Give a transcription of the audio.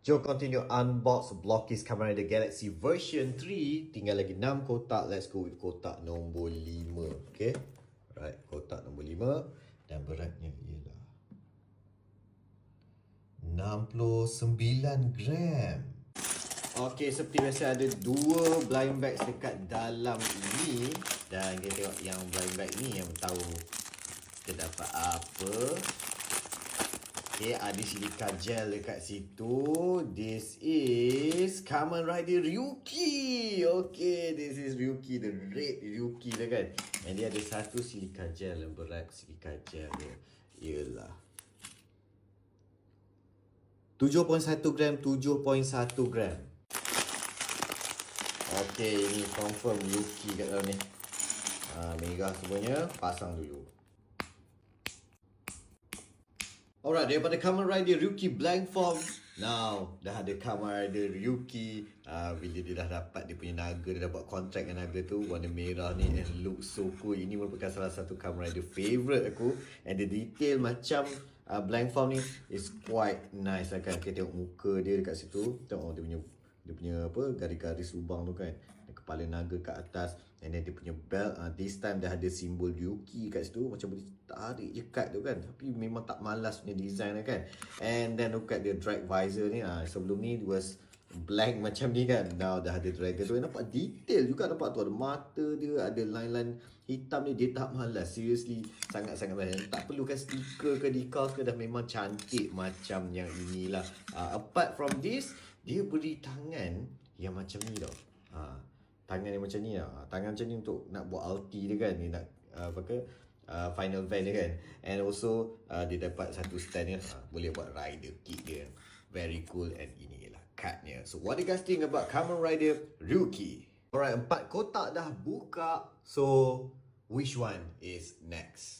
Jom continue unbox Blockist Kamen Rider Galaxy version 3. Tinggal lagi 6 kotak. Let's go with kotak nombor 5. Okay. Right, kotak nombor 5. Dan beratnya ialah 69 gram. Okay, seperti biasa ada 2 blind bags dekat dalam ini. Dan kita tengok yang blind bag ni yang tahu kita dapat apa. Okay, ada silika gel dekat situ. This is Kamen Rider Ryuki. Okay, this is Ryuki, the red Ryuki dah kan. And dia ada satu silika gel yang berat. Silika gel dia ialah 7.1 gram, 7.1 gram. Okay, ini confirm Ryuki kat dalam ni. Merah semuanya, pasang dulu. Alright, daripada Kamen Rider Ryuki blank form, now dah ada Kamen Rider Ryuki. Bila dia dah dapat dia punya naga, dia dah buat kontrak dengan naga tu, warna merah ni, and look so cool. Ini merupakan salah satu Kamen Rider favourite aku. And the detail macam blank form ni is quite nice lah kan. Kita tengok muka dia dekat situ. Tengok dia punya apa, garis-garis lubang tu kan. Dan kepala naga kat atas. And then dia punya belt, this time dah ada simbol Ryuki kat situ. Macam boleh tarik je kat tu kan. Tapi memang tak malas punya design lah kan. And then look at the drag visor ni. Sebelum ni was blank macam ni kan. Now dah ada dragger tu. Nampak detail juga, nampak tu ada mata dia, ada line-line hitam ni. Dia tak malas. Seriously, sangat-sangat malas. Tak perlukan stiker ke decals ke, dah memang cantik macam yang inilah. Apart from this, dia beri tangan yang macam ni tau. Tangan yang macam ni lah. Tangan macam ni untuk nak buat ulti dia kan. Dia nak final van dia kan. And also dia dapat satu stand ni. Boleh buat rider kit dia. Very cool. And ini ialah cardnya. So what do you guys think about Kamen Rider Ryuki? Alright, 4 kotak dah buka. So which one is next?